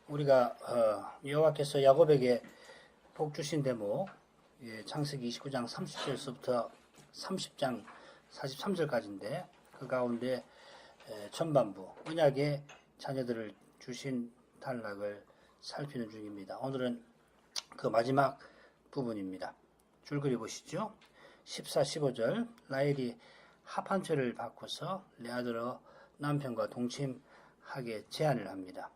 우리가 여호와께서 야곱에게 복 주신 대목, 창세기 29장 30절에서부터 30장 43절까지인데 그 가운데 전반부 언약의 자녀들을 주신 단락을 살피는 중입니다. 오늘은 그 마지막 부분입니다. 줄거리 보시죠. 14, 15절 라헬이 합한초를 바꿔서 레아들어 남편과 동침하게 제안을 합니다.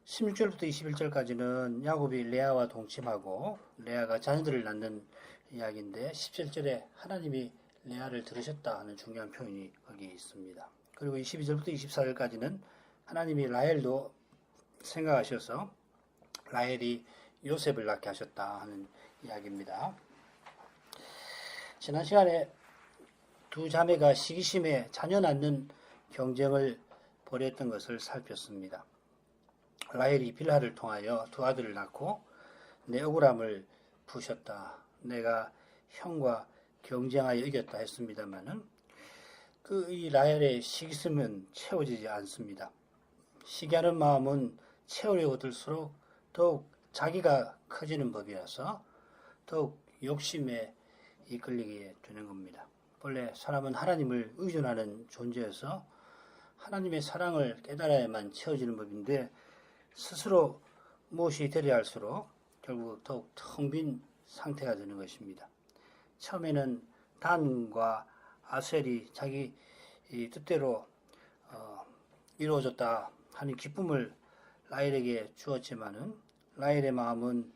16절부터 21절까지는 야곱이 레아와 동침하고 레아가 자녀들을 낳는 이야기인데 17절에 하나님이 레아를 들으셨다 하는 중요한 표현이 거기 있습니다. 그리고 22절부터 24절까지는 하나님이 라헬도 생각하셔서 라헬이 요셉을 낳게 하셨다 하는 이야기입니다. 지난 시간에 두 자매가 시기심에 자녀 낳는 경쟁을 벌였던 것을 살폈습니다. 라헬이 빌하를 통하여 두 아들을 낳고 내 억울함을 부셨다. 내가 형과 경쟁하여 이겼다 했습니다마는 이 라헬의 시기심은 채워지지 않습니다. 시기하는 마음은 채우려고 들수록 더욱 자기가 커지는 법이라서 더욱 욕심에 이끌리게 되는 겁니다. 본래 사람은 하나님을 의존하는 존재여서 하나님의 사랑을 깨달아야만 채워지는 법인데 스스로 무엇이 되려 할수록 결국 더욱 텅 빈 상태가 되는 것입니다. 처음에는 단과 아셀이 자기 뜻대로 이루어졌다 하는 기쁨을 라헬에게 주었지만은 라헬의 마음은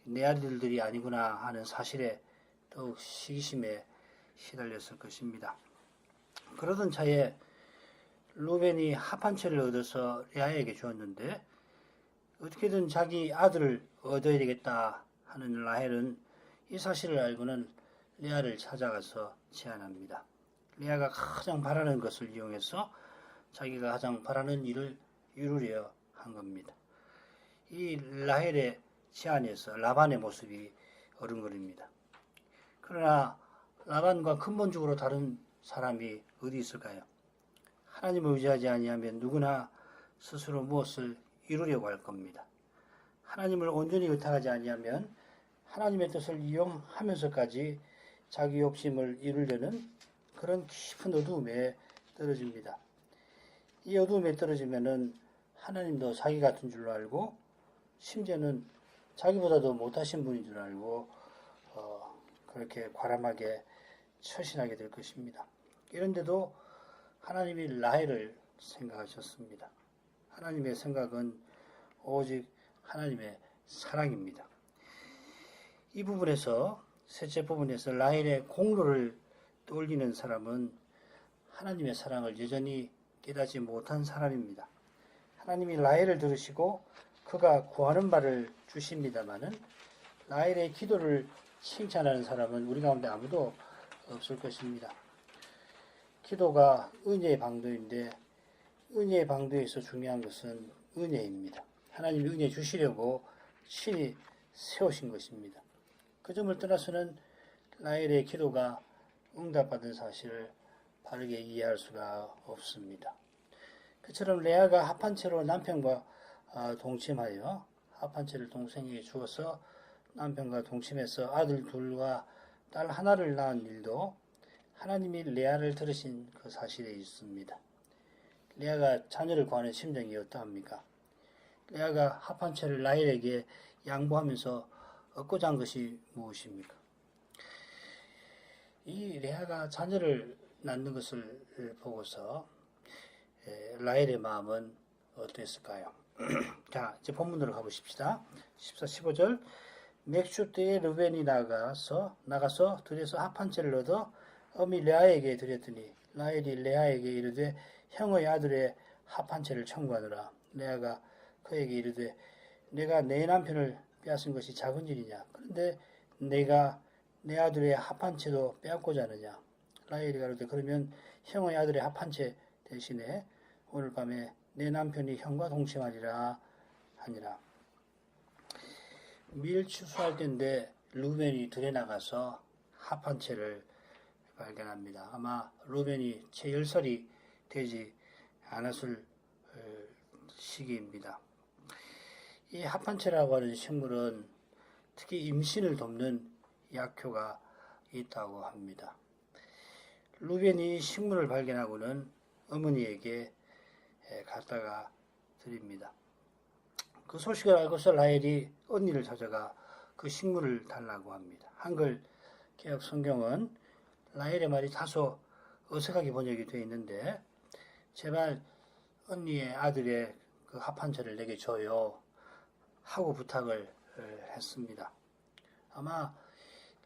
내 아들들이 아니구나 하는 사실에 더욱 시기심에 시달렸을 것입니다. 그러던 차에 루벤이 합한채를 얻어서 레아에게 주었는데 어떻게든 자기 아들을 얻어야 되겠다 하는 라헬은 이 사실을 알고는 레아를 찾아가서 제안합니다. 레아가 가장 바라는 것을 이용해서 자기가 가장 바라는 일을 이루려 한 겁니다. 이 라헬의 제안에서 라반의 모습이 어른거립니다. 그러나 라반과 근본적으로 다른 사람이 어디 있을까요? 하나님을 의지하지 아니하면 누구나 스스로 무엇을 이루려고 할 겁니다. 하나님을 온전히 의탁하지 아니하면 하나님의 뜻을 이용하면서까지 자기 욕심을 이루려는 그런 깊은 어두움에 떨어집니다. 이 어두움에 떨어지면은 하나님도 자기 같은 줄로 알고 심지어는 자기보다도 못하신 분인 줄 알고 그렇게 과람하게 처신하게 될 것입니다. 이런데도 하나님이 라헬을 생각하셨습니다. 하나님의 생각은 오직 하나님의 사랑입니다. 이 부분에서 셋째 부분에서 라헬의 공로를 떠올리는 사람은 하나님의 사랑을 여전히 깨닫지 못한 사람입니다. 하나님이 라헬을 들으시고 그가 구하는 바를 주십니다마는 라헬의 기도를 칭찬하는 사람은 우리 가운데 아무도 없을 것입니다. 기도가 은혜의 방도인데 은혜의 방도에서 중요한 것은 은혜입니다. 하나님이 은혜 주시려고 친히 세우신 것입니다. 그 점을 떠나서는 라헬의 기도가 응답받은 사실을 바르게 이해할 수가 없습니다. 그처럼 레아가 합한채로 남편과 동침하여 합한채를 동생에게 주어서 남편과 동침해서 아들 둘과 딸 하나를 낳은 일도 하나님이 레아를 들으신 그 사실에 있습니다. 레아가 자녀를 구하는 심정이 어떠합니까? 레아가 합한채를 라헬에게 양보하면서 얻고자 한 것이 무엇입니까? 이 레아가 자녀를 낳는 것을 보고서 라헬의 마음은 어땠을까요? 자, 이제 본문으로 가보십시다. 14, 15절 맥주 때에 르벤이 나가서 들에서 합한채를 얻어 어미 레아에게 드렸더니 라헬이 레아에게 이르되 형의 아들의 합한채를 청구하노라. 레아가 그에게 이르되 내가 내 남편을 빼앗은 것이 작은 일이냐? 그런데 내가 내 아들의 합한채도 빼앗고자 하느냐? 라헬이 가로되 그러면 형의 아들의 합한채 대신에 오늘 밤에 내 남편이 형과 동침하리라 하니라. 밀 추수할 때인데 루벤이 들에 나가서 합한채를 발견합니다. 아마 루벤이 채 10살이 되지 않았을 시기입니다. 이 합판체라고 하는 식물은 특히 임신을 돕는 약효가 있다고 합니다. 루벤이 식물을 발견하고는 어머니에게 갖다가 드립니다. 그 소식을 알고서 라헬이 언니를 찾아가 그 식물을 달라고 합니다. 한글 개역 성경은 라헬의 말이 다소 어색하게 번역이 되어 있는데, 제발 언니의 아들의 그 합판체를 내게 줘요 하고 부탁을 했습니다. 아마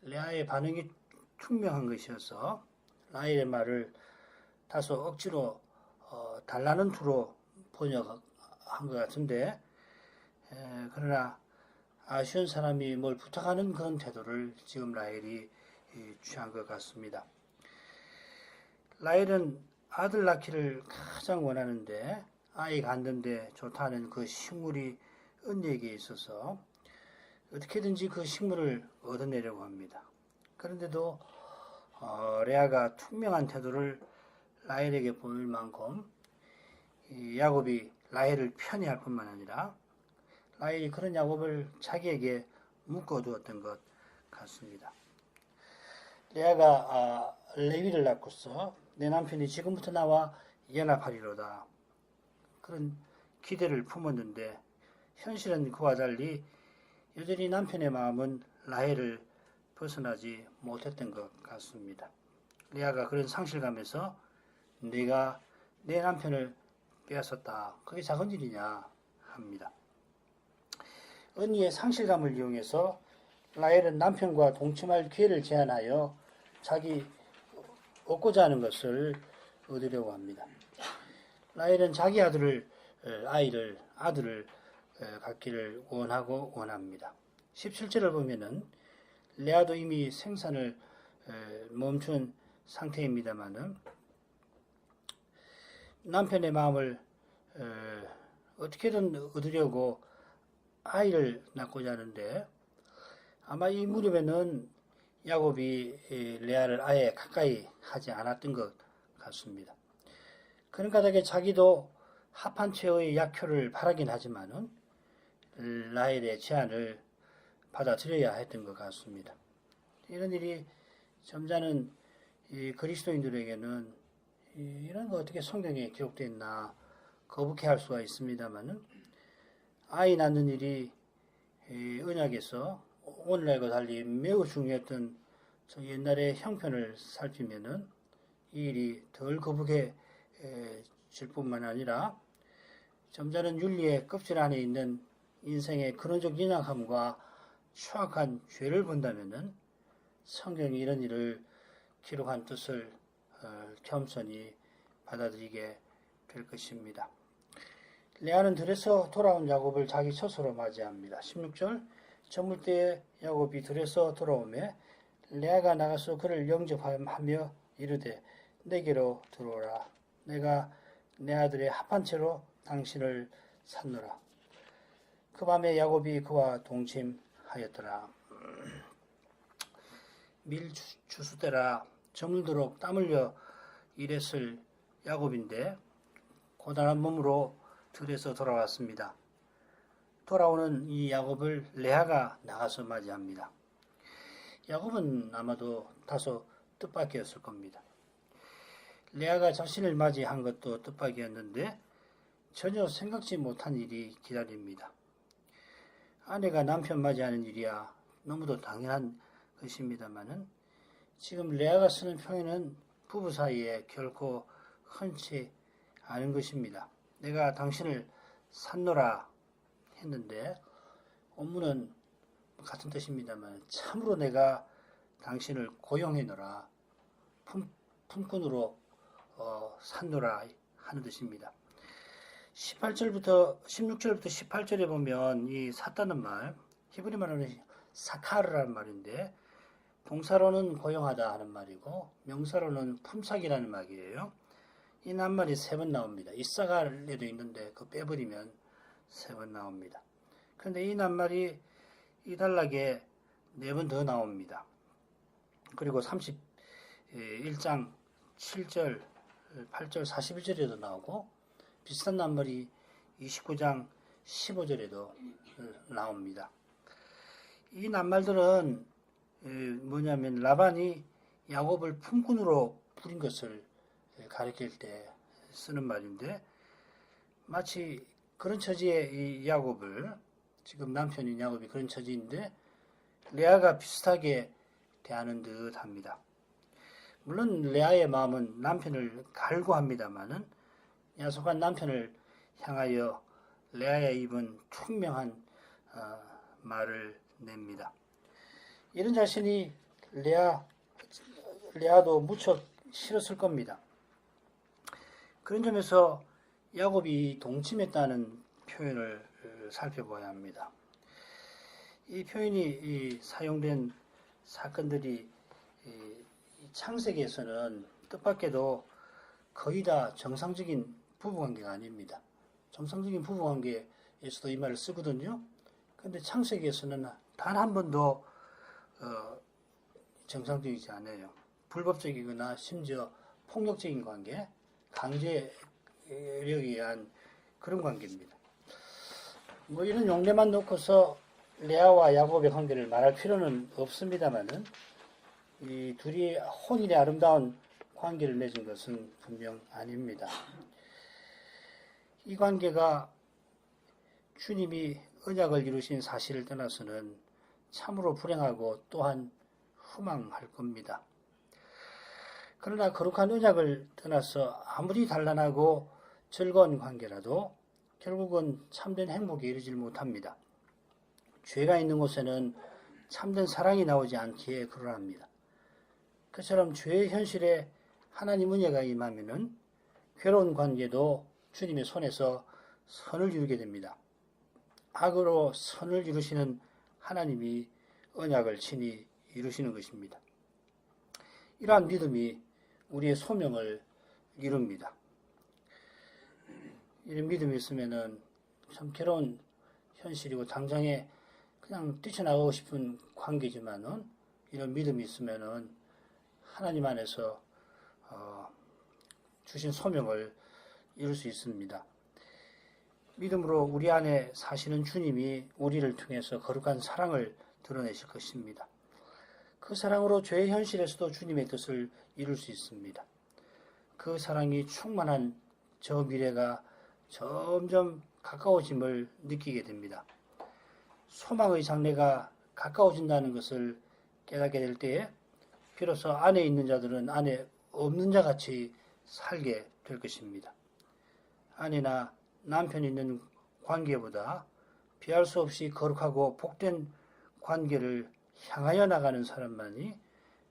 레아의 반응이 투명한 것이어서 라헬의 말을 다소 억지로 달라는 투로 번역한 것 같은데, 그러나 아쉬운 사람이 뭘 부탁하는 그런 태도를 지금 라헬이 취한 것 같습니다. 라헬은 아들 낳기를 가장 원하는데 아이 갖는데 좋다는 그 식물이 언니에게 있어서 어떻게든지 그 식물을 얻어내려고 합니다. 그런데도 레아가 투명한 태도를 라헬에게 보일 만큼 야곱이 라헬을 편애할 뿐만 아니라 라헬이 그런 야곱을 자기에게 묶어두었던 것 같습니다. 레아가 레위를 낳고서 내 남편이 지금부터 나와 연합하리로다, 그런 기대를 품었는데 현실은 그와 달리 여전히 남편의 마음은 라헬을 벗어나지 못했던 것 같습니다. 레아가 그런 상실감에서 내가 내 남편을 빼앗았다, 그게 작은 일이냐 합니다. 언니의 상실감을 이용해서 라헬은 남편과 동침할 기회를 제안하여 자기 얻고자 하는 것을 얻으려고 합니다. 라헬은 자기 아들을 갖기를 원합니다. 17절을 보면은 레아도 이미 생산을 멈춘 상태입니다만은 남편의 마음을 어떻게든 얻으려고 아이를 낳고자 하는데, 아마 이 무렵에는 야곱이 레아를 아예 가까이 하지 않았던 것 같습니다. 그런 까닭에 자기도 합판체의 약효를 바라긴 하지만은 라헬의 제안을 받아들여야 했던 것 같습니다. 이런 일이 점잖은 그리스도인들에게는 이런 거 어떻게 성경에 기록되어 있나 거북해할 수가 있습니다만은, 아이 낳는 일이 언약에서 오늘날과 달리 매우 중요했던 저 옛날의 형편을 살피면은 이 일이 덜 거북해질 뿐만 아니라 점잖은 윤리의 껍질 안에 있는 인생의 근원적 연약함과 추악한 죄를 본다면은 성경이 이런 일을 기록한 뜻을 겸손히 받아들이게 될 것입니다. 레아는 들에서 돌아온 야곱을 자기 처소로 맞이합니다. 16절, 저물 때에 야곱이 들에서 돌아오매 레아가 나가서 그를 영접하며 이르되 내게로 들어오라, 내가 내 아들의 합한 채로 당신을 샀노라. 그 밤에 야곱이 그와 동침하였더라. 밀주수 때라 저물도록 땀 흘려 일했을 야곱인데 고단한 몸으로 들에서 돌아왔습니다. 돌아오는 이 야곱을 레아가 나가서 맞이합니다. 야곱은 아마도 다소 뜻밖이었을 겁니다. 레아가 자신을 맞이한 것도 뜻밖이었는데 전혀 생각지 못한 일이 기다립니다. 아내가 남편 맞이하는 일이야 너무도 당연한 것입니다만은 지금 레아가 쓰는 표현은 부부 사이에 결코 흔치 않은 것입니다. 내가 당신을 샀노라 했는데 원문은 같은 뜻입니다만 참으로 내가 당신을 고용해노라, 품꾼으로 샀노라 하는 뜻입니다. 16절부터 18절에 보면 이 샀다는 말, 히브리 말로는 사카르라는 말인데 동사로는 고용하다 하는 말이고 명사로는 품삯이라는 말이에요. 이 낱말이 3번 나옵니다. 이사갈에도 있는데 그 빼버리면 3번 나옵니다. 그런데 이 낱말이 이 단락에 4번 더 나옵니다. 그리고 31장 7절, 8절, 41절에도 나오고 비슷한 낱말이 29장 15절에도 나옵니다. 이 낱말들은 뭐냐면 라반이 야곱을 품꾼으로 부린 것을 가리킬 때 쓰는 말인데, 마치 그런 처지의 이 야곱을, 지금 남편인 야곱이 그런 처지인데 레아가 비슷하게 대하는 듯 합니다. 물론 레아의 마음은 남편을 갈구합니다마는 야속한 남편을 향하여 레아의 입은 총명한 말을 냅니다. 이런 자신이 레아도 무척 싫었을 겁니다. 그런 점에서 야곱이 동침했다는 표현을 살펴봐야 합니다. 이 표현이 사용된 사건들이 창세기에서는 뜻밖에도 거의 다 정상적인 부부관계가 아닙니다. 정상적인 부부관계에서도 이 말을 쓰거든요. 그런데 창세기에서는 단 한 번도 정상적이지 않아요. 불법적이거나 심지어 폭력적인 관계, 강제력에 의한 그런 관계입니다. 뭐 이런 용례만 놓고서 레아와 야곱의 관계를 말할 필요는 없습니다만은 이 둘이 혼인의 아름다운 관계를 맺은 것은 분명 아닙니다. 이 관계가 주님이 언약을 이루신 사실을 떠나서는 참으로 불행하고 또한 후망할 겁니다. 그러나 거룩한 언약을 떠나서 아무리 단란하고 즐거운 관계라도 결국은 참된 행복에 이르질 못합니다. 죄가 있는 곳에는 참된 사랑이 나오지 않기에 그러합니다. 그처럼 죄의 현실에 하나님 은혜가 임하면은 괴로운 관계도 주님의 손에서 선을 이루게 됩니다. 악으로 선을 이루시는 하나님이 언약을 친히 이루시는 것입니다. 이러한 믿음이 우리의 소명을 이룹니다. 이런 믿음이 있으면은 참 괴로운 현실이고 당장에 그냥 뛰쳐나가고 싶은 관계지만은 이런 믿음이 있으면은 하나님 안에서 주신 소명을 이룰 수 있습니다. 믿음으로 우리 안에 사시는 주님이 우리를 통해서 거룩한 사랑을 드러내실 것입니다. 그 사랑으로 죄의 현실에서도 주님의 뜻을 이룰 수 있습니다. 그 사랑이 충만한 저 미래가 점점 가까워짐을 느끼게 됩니다. 소망의 장래가 가까워진다는 것을 깨닫게 될 때에 비로소 안에 있는 자들은 안에 없는 자 같이 살게 될 것입니다. 아내나 남편이 있는 관계보다 피할 수 없이 거룩하고 복된 관계를 향하여 나가는 사람만이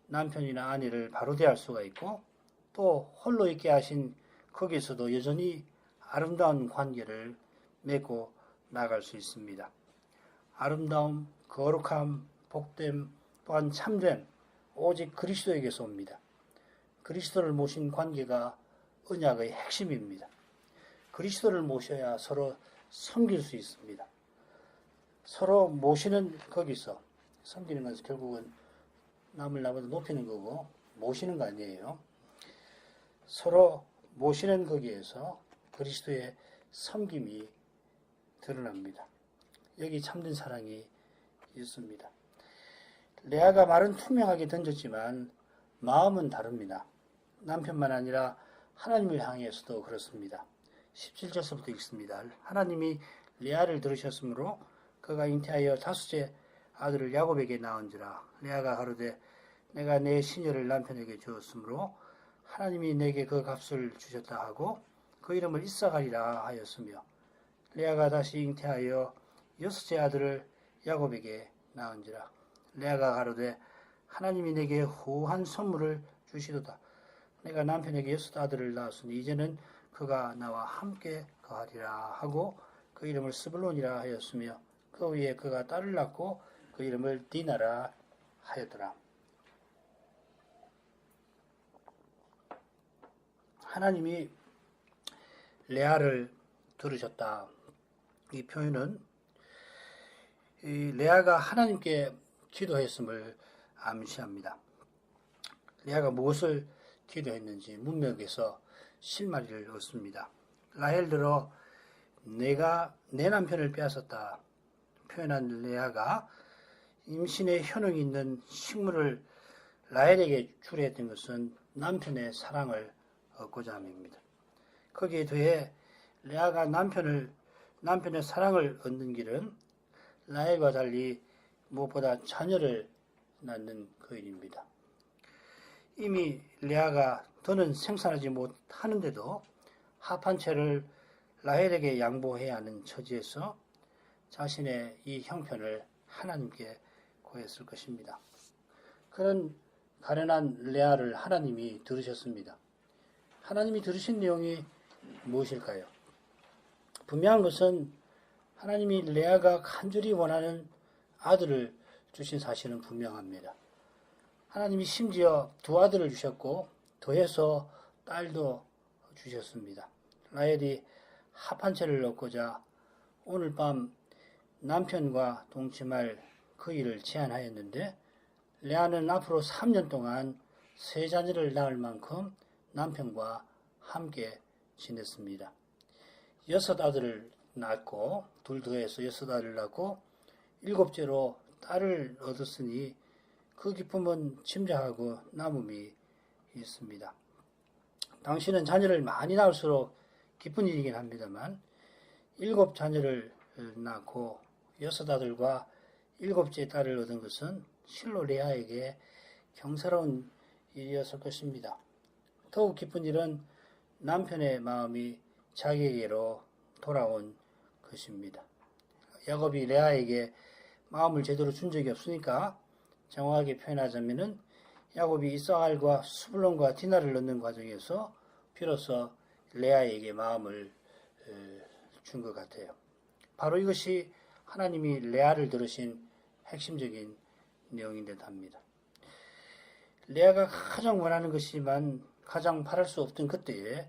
남편이나 아내를 바로 대할 수가 있고 또 홀로 있게 하신 거기에서도 여전히 아름다운 관계를 맺고 나갈 수 있습니다. 아름다움, 거룩함, 복됨, 또한 참됨, 오직 그리스도에게서 옵니다. 그리스도를 모신 관계가 언약의 핵심입니다. 그리스도를 모셔야 서로 섬길 수 있습니다. 서로 모시는 거기서, 섬기는 것은 결국은 남을 나보다 높이는 거고 모시는 거 아니에요. 서로 모시는 거기에서 그리스도의 섬김이 드러납니다. 여기 참된 사랑이 있습니다. 레아가 말은 투명하게 던졌지만 마음은 다릅니다. 남편만 아니라 하나님을 향해서도 그렇습니다. 17절서부터 읽습니다. 하나님이 레아를 들으셨으므로 그가 잉태하여 다섯째 아들을 야곱에게 낳은지라. 레아가 가로되 내가 내 시녀를 남편에게 주었으므로 하나님이 내게 그 값을 주셨다 하고 그 이름을 이삭하리라 하였으며 레아가 다시 잉태하여 여섯째 아들을 야곱에게 낳은지라. 레아가 가로되 하나님이 내게 후한 선물을 주시도다. 내가 남편에게 여섯 아들을 낳았으니 이제는 그가 나와 함께 거하리라 하고 그 이름을 스불론이라 하였으며 그 위에 그가 딸을 낳고 그 이름을 디나라 하였더라. 하나님이 레아를 들으셨다. 이 표현은 이 레아가 하나님께 기도했음을 암시합니다. 레아가 무엇을 기도했는지 문맥에서 실마리를 얻습니다. 라헬 들어 내가 내 남편을 빼앗았다 표현한 레아가 임신의 효능이 있는 식물을 라헬에게 주려 했던 것은 남편의 사랑을 얻고자 함입니다. 거기에 더해 레아가 남편의 사랑을 얻는 길은 라헬과 달리 무엇보다 자녀를 낳는 그 일입니다. 이미 레아가 더는 생산하지 못하는데도 합한 채를 라헬에게 양보해야 하는 처지에서 자신의 이 형편을 하나님께 고했을 것입니다. 그런 가련한 레아를 하나님이 들으셨습니다. 하나님이 들으신 내용이 무엇일까요? 분명한 것은 하나님이 레아가 간절히 원하는 아들을 주신 사실은 분명합니다. 하나님이 심지어 두 아들을 주셨고 더해서 딸도 주셨습니다. 라헬이 합한 채를 얻고자 오늘 밤 남편과 동침할 그 일을 제안하였는데 레아는 앞으로 3년 동안 세 자녀를 낳을 만큼 남편과 함께 지냈습니다. 6아들을 낳고 둘 더해서 6아들을 낳고 7째로 딸을 얻었으니 그 기쁨은 짐작하고 남음이 있습니다. 당신은 자녀를 많이 낳을수록 기쁜 일이긴 합니다만 7자녀를 낳고 6아들과 7째 딸을 얻은 것은 실로 레아에게 경사로운 일이었을 것입니다. 더욱 기쁜 일은 남편의 마음이 자기에게로 돌아온 것입니다. 야곱이 레아에게 마음을 제대로 준 적이 없으니까 정확하게 표현하자면은 야곱이 이스라엘과 스불론과 디나를 넣는 과정에서 비로소 레아에게 마음을 준 것 같아요. 바로 이것이 하나님이 레아를 들으신 핵심적인 내용인 듯 합니다. 레아가 가장 원하는 것이지만 가장 바랄 수 없던 그때에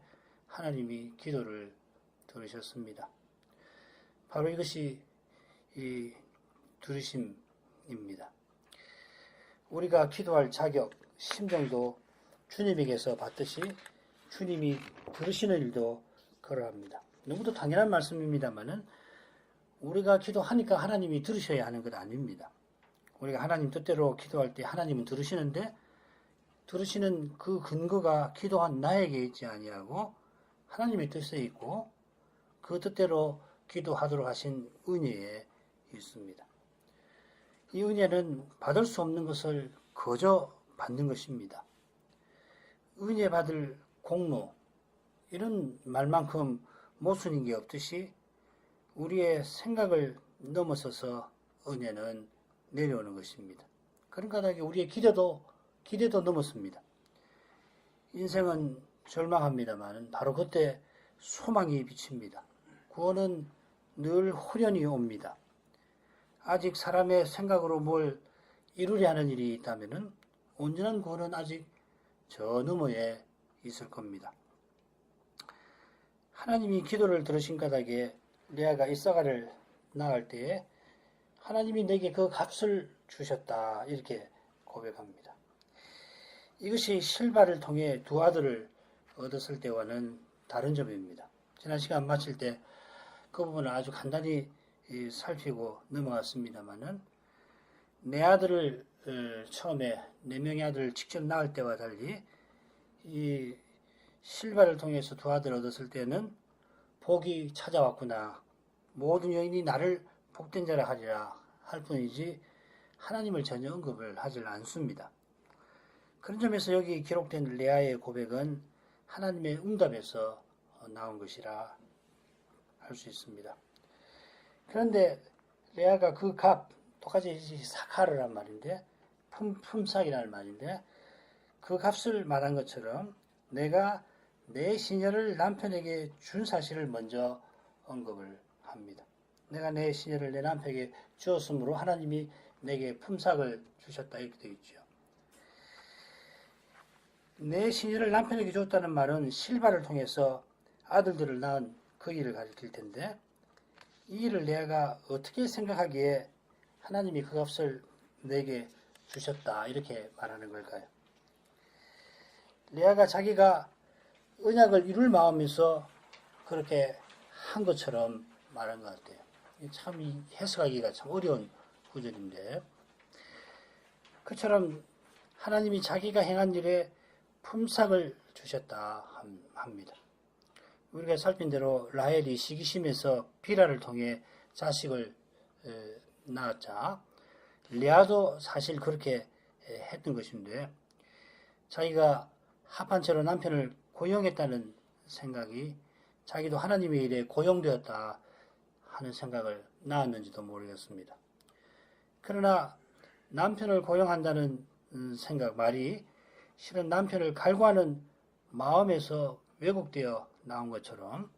하나님이 기도를 들으셨습니다. 바로 이것이 이 들으심입니다. 우리가 기도할 자격, 심정도 주님에게서 받듯이 주님이 들으시는 일도 그러합니다. 너무도 당연한 말씀입니다만은 우리가 기도하니까 하나님이 들으셔야 하는 것 아닙니다. 우리가 하나님 뜻대로 기도할 때 하나님은 들으시는데 들으시는 그 근거가 기도한 나에게 있지 아니하고 하나님의 뜻에 있고 그 뜻대로 기도하도록 하신 은혜에 있습니다. 이 은혜는 받을 수 없는 것을 거저 받는 것입니다. 은혜 받을 공로 이런 말만큼 모순인 게 없듯이 우리의 생각을 넘어서서 은혜는 내려오는 것입니다. 그러니까 우리의 기대도 넘었습니다. 인생은 절망합니다만 바로 그때 소망이 비칩니다. 구원은 늘 호련히 옵니다. 아직 사람의 생각으로 뭘 이루려 하는 일이 있다면 온전한 구원은 아직 저 너머에 있을 겁니다. 하나님이 기도를 들으신 까닭에 레아가 이사가를 낳을 때에 하나님이 내게 그 값을 주셨다 이렇게 고백합니다. 이것이 실바를 통해 두 아들을 얻었을 때와는 다른 점입니다. 지난 시간 마칠 때 그 부분을 아주 간단히 살피고 넘어갔습니다만은 내 아들을 처음에 4명의 아들을 직접 낳을 때와 달리 이 실바를 통해서 두 아들을 얻었을 때는 복이 찾아왔구나. 모든 여인이 나를 복된 자라 하리라 할 뿐이지 하나님을 전혀 언급을 하질 않습니다. 그런 점에서 여기 기록된 레아의 고백은 하나님의 응답에서 나온 것이라 할 수 있습니다. 그런데 레아가 그 값, 똑같이 사카르란 말인데 품삯이라는 말인데 그 값을 말한 것처럼 내가 내 시녀를 남편에게 준 사실을 먼저 언급을 합니다. 내가 내 시녀를 내 남편에게 주었으므로 하나님이 내게 품삯을 주셨다 이렇게 되어 있죠. 내 시녀를 남편에게 줬다는 말은 실바를 통해서 아들들을 낳은 그 일을 가리킬 텐데 이 일을 레아가 어떻게 생각하기에 하나님이 그 값을 내게 주셨다 이렇게 말하는 걸까요? 레아가 자기가 언약을 이룰 마음에서 그렇게 한 것처럼 말한 것 같아요. 참 이 해석하기가 참 어려운 구절인데, 그처럼 하나님이 자기가 행한 일에 품삯을 주셨다 합니다. 우리가 살핀 대로 라헬이 시기심에서 비라를 통해 자식을 낳았자 레아도 사실 그렇게 했던 것인데, 자기가 합한 채로 남편을 고용했다는 생각이 자기도 하나님의 일에 고용되었다 하는 생각을 낳았는지도 모르겠습니다. 그러나 남편을 고용한다는 생각, 말이 실은 남편을 갈구하는 마음에서 왜곡되어 나온 것처럼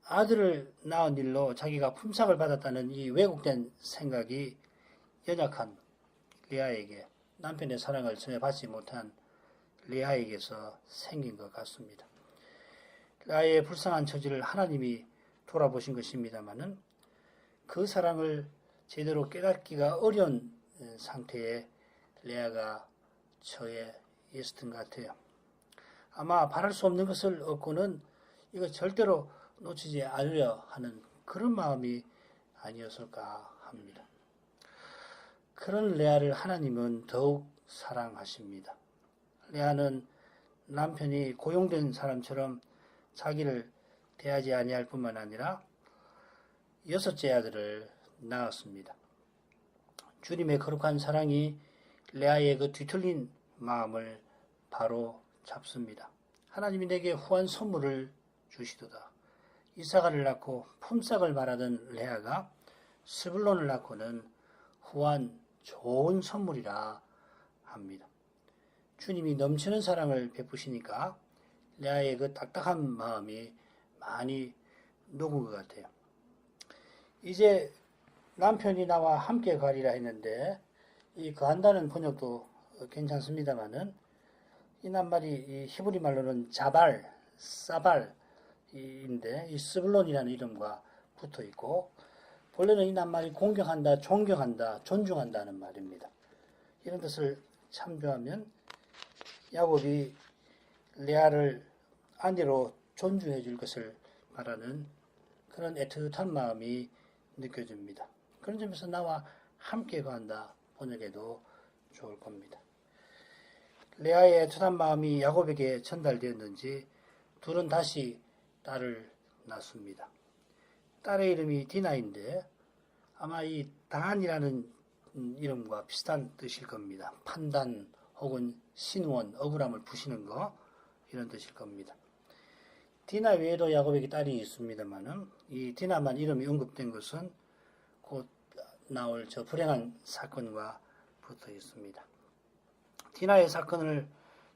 아들을 낳은 일로 자기가 품삯을 받았다는 이 왜곡된 생각이 연약한 레아에게, 남편의 사랑을 전혀 받지 못한 레아에게서 생긴 것 같습니다. 레아의 불쌍한 처지를 하나님이 돌아보신 것입니다마는 그 사랑을 제대로 깨닫기가 어려운 상태에 레아가 처해 있었던 것 같아요. 아마 바랄 수 없는 것을 얻고는 이거 절대로 놓치지 않으려 하는 그런 마음이 아니었을까 합니다. 그런 레아를 하나님은 더욱 사랑하십니다. 레아는 남편이 고용된 사람처럼 자기를 대하지 아니할 뿐만 아니라 6째 아들을 낳았습니다. 주님의 거룩한 사랑이 레아의 그 뒤틀린 마음을 바로 잡습니다. 하나님이 내게 후한 선물을 주시도다. 이사가를 낳고 품삯을 바라던 레아가 스불론을 낳고는 후한 좋은 선물이라 합니다. 주님이 넘치는 사랑을 베푸시니까 레아의 그 딱딱한 마음이 많이 녹은 것 같아요. 이제 남편이 나와 함께 가리라 했는데, 이 거한다는 번역도 괜찮습니다만은, 이 낱말이 이 히브리 말로는 자발, 사발인데, 이 스불론이라는 이름과 붙어 있고, 본래는 이 낱말이 공경한다, 존경한다, 존중한다는 말입니다. 이런 뜻을 참조하면 야곱이 레아를 아내로 존중해 줄 것을 바라는 그런 애틋한 마음이 느껴집니다. 그런 점에서 나와 함께 간다 번역해도 좋을 겁니다. 레아의 애틋한 마음이 야곱에게 전달되었는지 둘은 다시 딸을 낳습니다. 딸의 이름이 디나인데 아마 이 단이라는 이름과 비슷한 뜻일 겁니다. 판단 혹은 신원, 억울함을 푸시는 거, 이런 뜻일 겁니다. 디나 외에도 야곱에게 딸이 있습니다만은 이 디나만 이름이 언급된 것은 곧 나올 저 불행한 사건과 붙어 있습니다. 디나의 사건을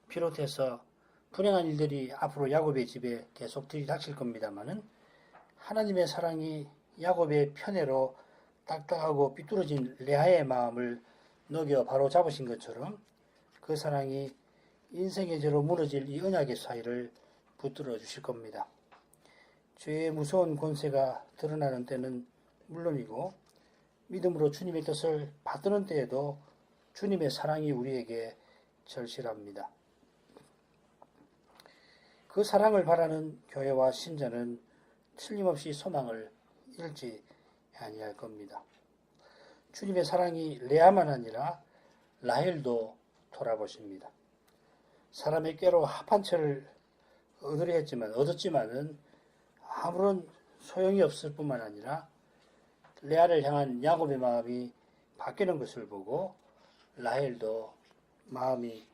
비롯해서 불행한 일들이 앞으로 야곱의 집에 계속 들이닥칠 겁니다만은 하나님의 사랑이 야곱의 편애로 딱딱하고 삐뚤어진 레아의 마음을 녹여 바로 잡으신 것처럼 그 사랑이 인생의 죄로 무너질 이 언약의 사이를 붙들어 주실 겁니다. 죄의 무서운 권세가 드러나는 때는 물론이고 믿음으로 주님의 뜻을 받드는 때에도 주님의 사랑이 우리에게 절실합니다. 그 사랑을 바라는 교회와 신자는 틀림없이 소망을 잃지 아니할 겁니다. 주님의 사랑이 레아만 아니라 라헬도 돌아보십니다. 사람의 꾀로 합한 채를 얻었지만은 아무런 소용이 없을 뿐만 아니라 레아를 향한 야곱의 마음이 바뀌는 것을 보고 라헬도 마음이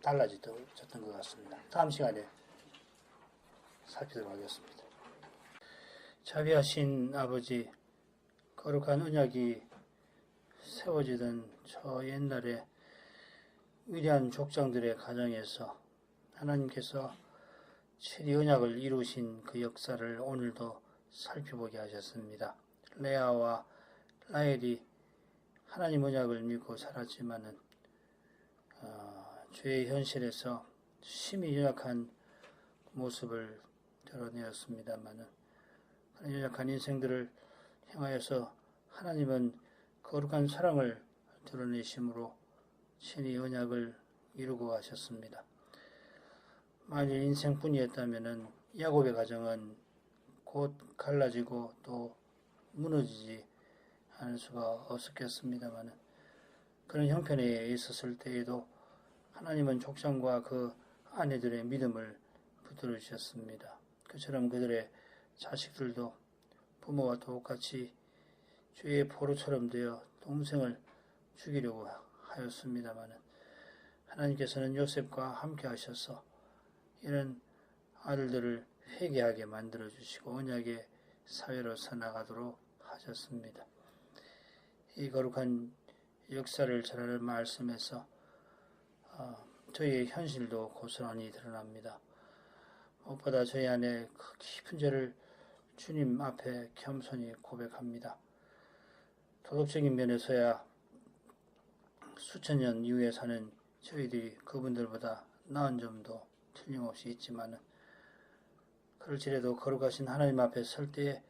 달라졌던 것 같습니다. 다음 시간에 살피도록 하겠습니다. 자비하신 아버지, 거룩한 언약이 세워지던 저 옛날에 위대한 족장들의 가정에서 하나님께서 최대 언약을 이루신 그 역사를 오늘도 살펴보게 하셨습니다. 레아와 라헬이 하나님 언약을 믿고 살았지만은 죄의 현실에서 심히 연약한 모습을 드러내었습니다만은 그런 연약한 인생들을 향하여서 하나님은 거룩한 사랑을 드러내심으로 친히 언약을 이루고 가셨습니다. 만일 인생뿐이었다면은 야곱의 가정은 곧 갈라지고 또 무너지지 않을 수가 없었겠습니다만 그런 형편에 있었을 때에도 하나님은 족장과 그 아내들의 믿음을 붙들어 주셨습니다. 그처럼 그들의 자식들도 부모와 똑같이 주의 포로처럼 되어 동생을 죽이려고 하였습니다만 하나님께서는 요셉과 함께 하셔서 이런 아들들을 회개하게 만들어 주시고 언약의 사회로서 나가도록 하셨습니다. 이 거룩한 역사를 전하는 말씀에서 저희의 현실도 고스란히 드러납니다. 무엇보다 저희 안에 그 깊은 죄를 주님 앞에 겸손히 고백합니다. 도덕적인 면에서야 수천 년 이후에 사는 저희들이 그분들보다 나은 점도 틀림없이 있지만 그럴지라도 거룩하신 하나님 앞에 설 때에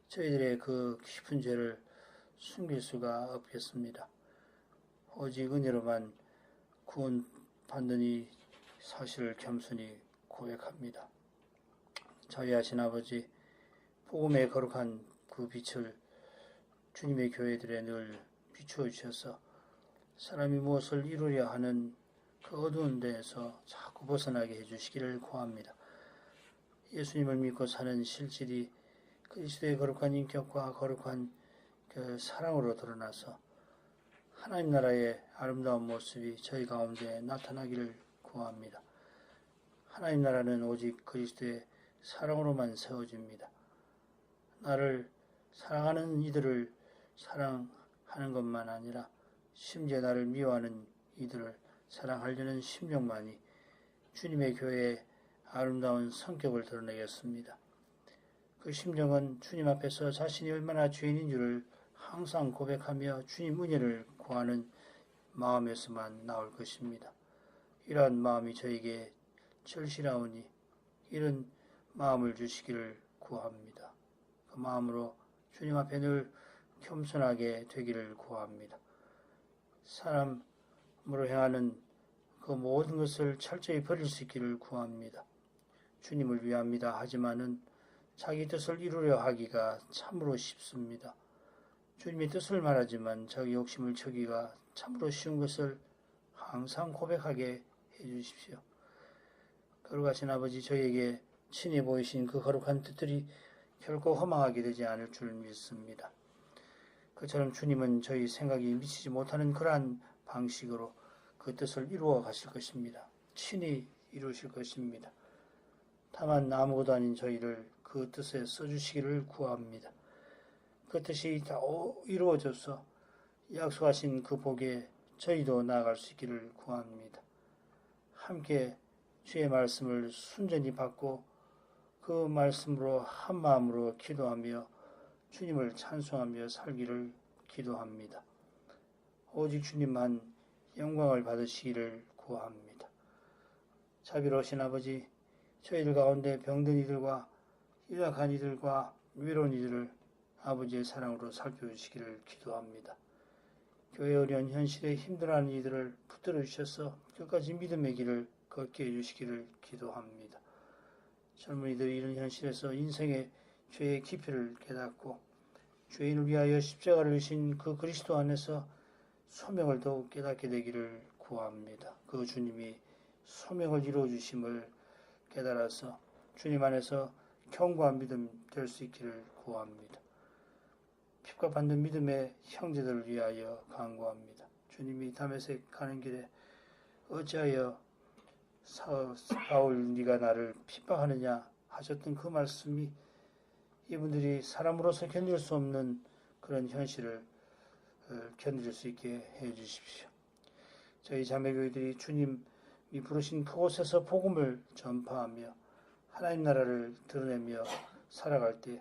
저희들의 그 깊은 죄를 숨길 수가 없겠습니다. 오직 은혜로만 구원받는 이 사실을 겸손히 고백합니다. 자비하신 아버지, 복음의 거룩한 그 빛을 주님의 교회들에 늘 비추어 주셔서 사람이 무엇을 이루려 하는 그 어두운 데에서 자꾸 벗어나게 해주시기를 구합니다. 예수님을 믿고 사는 실질이 그리스도의 거룩한 인격과 거룩한 그 사랑으로 드러나서 하나님 나라의 아름다운 모습이 저희 가운데 나타나기를 구합니다. 하나님 나라는 오직 그리스도의 사랑으로만 세워집니다. 나를 사랑하는 이들을 사랑하는 것만 아니라 심지어 나를 미워하는 이들을 사랑하려는 심령만이 주님의 교회의 아름다운 성격을 드러내겠습니다. 그 심정은 주님 앞에서 자신이 얼마나 죄인인 줄을 항상 고백하며 주님 은혜를 구하는 마음에서만 나올 것입니다. 이러한 마음이 저에게 절실하오니 이런 마음을 주시기를 구합니다. 그 마음으로 주님 앞에 늘 겸손하게 되기를 구합니다. 사람으로 행하는 그 모든 것을 철저히 버릴 수 있기를 구합니다. 주님을 위함이다 하지만은 자기 뜻을 이루려 하기가 참으로 쉽습니다. 주님의 뜻을 말하지만 자기 욕심을 채우기가 참으로 쉬운 것을 항상 고백하게 해주십시오. 거룩하신 아버지, 저에게 친히 보이신 그 거룩한 뜻들이 결코 허망하게 되지 않을 줄 믿습니다. 그처럼 주님은 저희 생각이 미치지 못하는 그러한 방식으로 그 뜻을 이루어 가실 것입니다. 친히 이루실 것입니다. 다만 아무것도 아닌 저희를 그 뜻에 써주시기를 구합니다. 그 뜻이 다 이루어져서 약속하신 그 복에 저희도 나아갈 수 있기를 구합니다. 함께 주의 말씀을 순전히 받고 그 말씀으로 한 마음으로 기도하며 주님을 찬송하며 살기를 기도합니다. 오직 주님만 영광을 받으시기를 구합니다. 자비로우신 아버지, 저희들 가운데 병든 이들과 연약한 이들과 외로운 이들을 아버지의 사랑으로 살펴주시기를 기도합니다. 교회 어려운 현실에 힘들어하는 이들을 붙들어 주셔서 끝까지 믿음의 길을 걷게 해주시기를 기도합니다. 젊은이들이 이런 현실에서 인생의 죄의 깊이를 깨닫고 죄인을 위하여 십자가를 지신 그 그리스도 안에서 소명을 더욱 깨닫게 되기를 구합니다. 그 주님이 소명을 이루어 주심을 깨달아서 주님 안에서 견고한 믿음 될 수 있기를 구합니다. 핍박 받는 믿음의 형제들을 위하여 간구합니다. 주님이 다메섹 가는 길에 어찌하여 바울 네가 나를 핍박하느냐 하셨던 그 말씀이 이분들이 사람으로서 견딜 수 없는 그런 현실을 견딜 수 있게 해 주십시오. 저희 자매교회들이 주님이 부르신 그곳에서 복음을 전파하며 하나님 나라를 드러내며 살아갈 때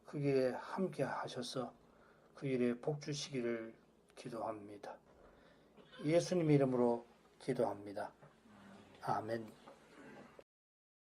그 길에 함께 하셔서 그 일에 복 주시기를 기도합니다. 예수님의 이름으로 기도합니다. 아멘.